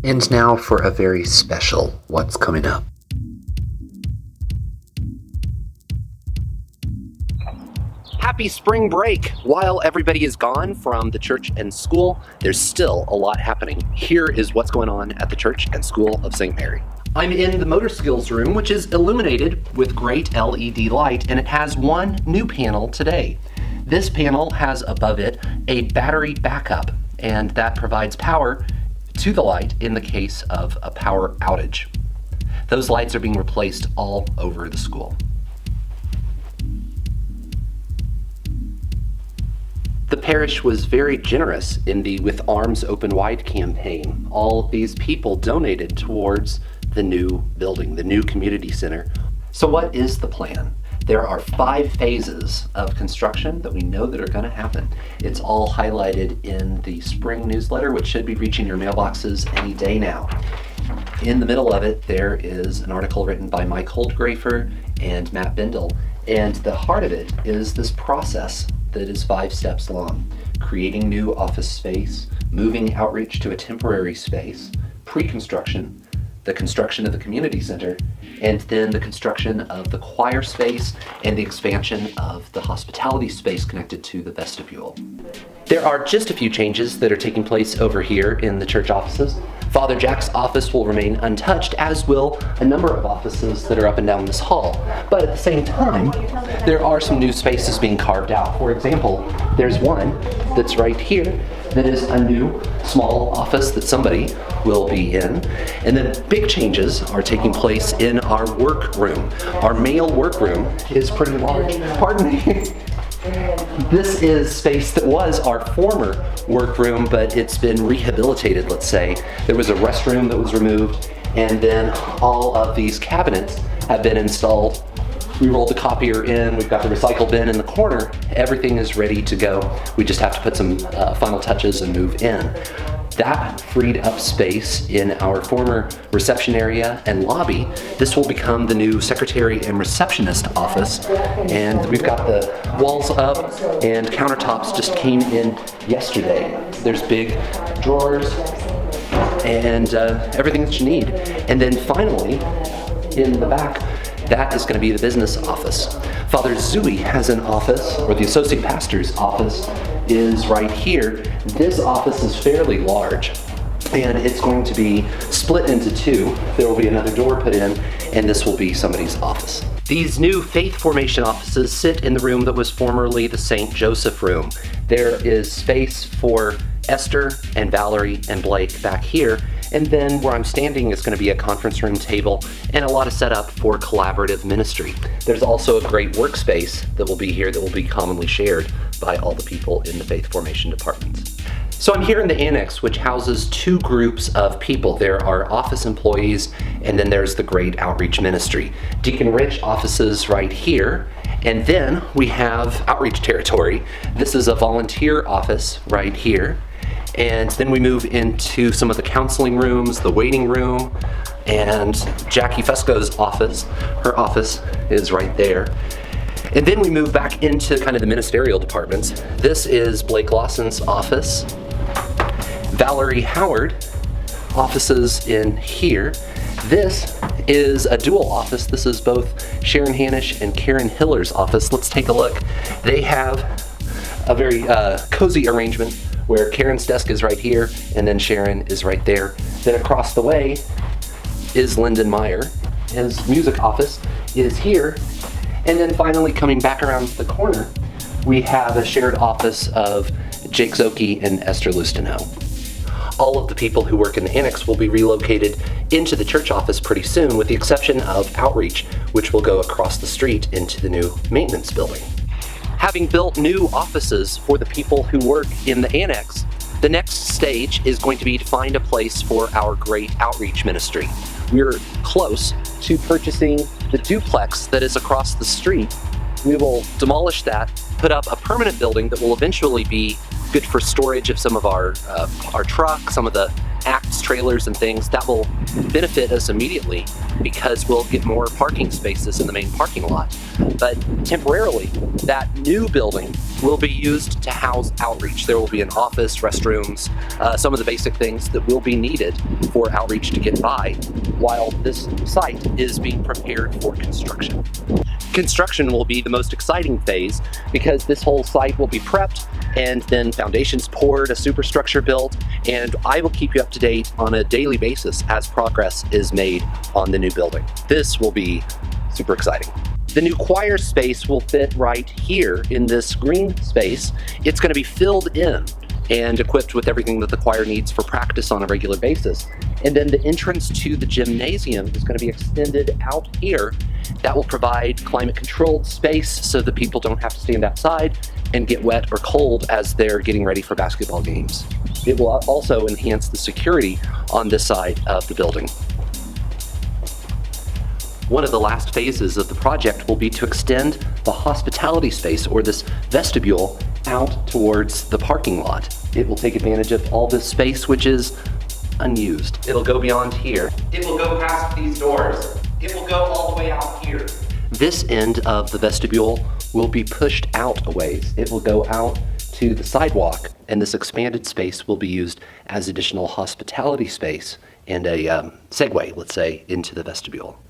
And now for a very special What's Coming Up. Happy spring break! While everybody is gone from the church and school, there's still a lot happening. Here is what's going on at the Church and School of St. Mary. I'm in the motor skills room, which is illuminated with great LED light, and it has one new panel today. This panel has above it a battery backup, and that provides power to the light in the case of a power outage. Those lights are being replaced all over the school. The parish was very generous in the With Arms Open Wide campaign. All of these people donated towards the new building, the new community center. So what is the plan? There are 5 phases of construction that we know that are going to happen. It's all highlighted in the spring newsletter, which should be reaching your mailboxes any day now. In the middle of it, there is an article written by Mike Holdgrafer and Matt Bindle, and the heart of it is this process that is 5 steps long. Creating new office space, moving outreach to a temporary space, pre-construction, the construction of the community center, and then the construction of the choir space and the expansion of the hospitality space connected to the vestibule. There are just a few changes that are taking place over here in the church offices. Father Jack's office will remain untouched, as will a number of offices that are up and down this hall. But at the same time, there are some new spaces being carved out. For example, there's one that's right here that is a new small office that somebody will be in. And then big changes are taking place in our workroom. Our male workroom is pretty large. Pardon me. This is space that was our former workroom, but it's been rehabilitated, let's say. There was a restroom that was removed, and then all of these cabinets have been installed. We rolled the copier in, we've got the recycle bin in the corner. Everything is ready to go. We just have to put some final touches and move in. That freed up space in our former reception area and lobby. This will become the new secretary and receptionist office. And we've got the walls up and countertops just came in yesterday. There's big drawers and everything that you need. And then finally, in the back, that is going to be the business office. Father Zui has an office, or the associate pastor's office is right here. This office is fairly large, and it's going to be split into 2. There will be another door put in, and this will be somebody's office. These new faith formation offices sit in the room that was formerly the St. Joseph room. There is space for Esther and Valerie and Blake back here, and then where I'm standing is going to be a conference room table and a lot of setup for collaborative ministry. There's also a great workspace that will be here that will be commonly shared by all the people in the faith formation departments. So I'm here in the annex, which houses 2 groups of people. There are office employees, and then there's the great outreach ministry. Deacon Rich offices right here, and then we have outreach territory. This is a volunteer office right here. And then we move into some of the counseling rooms, the waiting room, and Jackie Fesco's office. Her office is right there. And then we move back into kind of the ministerial departments. This is Blake Lawson's office. Valerie Howard offices in here. This is a dual office. This is both Sharon Hanish and Karen Hiller's office. Let's take a look. They have a very cozy arrangement where Karen's desk is right here, and then Sharon is right there. Then across the way is Lyndon Meyer. His music office is here. And then finally, coming back around the corner, we have a shared office of Jake Zoki and Esther Lustineau. All of the people who work in the annex will be relocated into the church office pretty soon, with the exception of outreach, which will go across the street into the new maintenance building. Having built new offices for the people who work in the annex, the next stage is going to be to find a place for our great outreach ministry. We're close to purchasing the duplex that is across the street. We will demolish that, put up a permanent building that will eventually be good for storage of some of our trucks, some of the Acts trailers and things. That will benefit us immediately because we'll get more parking spaces in the main parking lot. But temporarily, that new building will be used to house outreach. There will be an office, restrooms, some of the basic things that will be needed for outreach to get by while this site is being prepared for construction. Construction will be the most exciting phase because this whole site will be prepped and then foundations poured, a superstructure built, and I will keep you up to date on a daily basis as progress is made on the new building. This will be super exciting. The new choir space will fit right here in this green space. It's going to be filled in and equipped with everything that the choir needs for practice on a regular basis. And then the entrance to the gymnasium is going to be extended out here. That will provide climate-controlled space so that people don't have to stand outside and get wet or cold as they're getting ready for basketball games. It will also enhance the security on this side of the building. One of the last phases of the project will be to extend the hospitality space, or this vestibule, out towards the parking lot. It will take advantage of all this space which is unused. It'll go beyond here. It will go past these doors. It will go all the way out here. This end of the vestibule will be pushed out a ways. It will go out to the sidewalk, and this expanded space will be used as additional hospitality space and a segue, let's say, into the vestibule.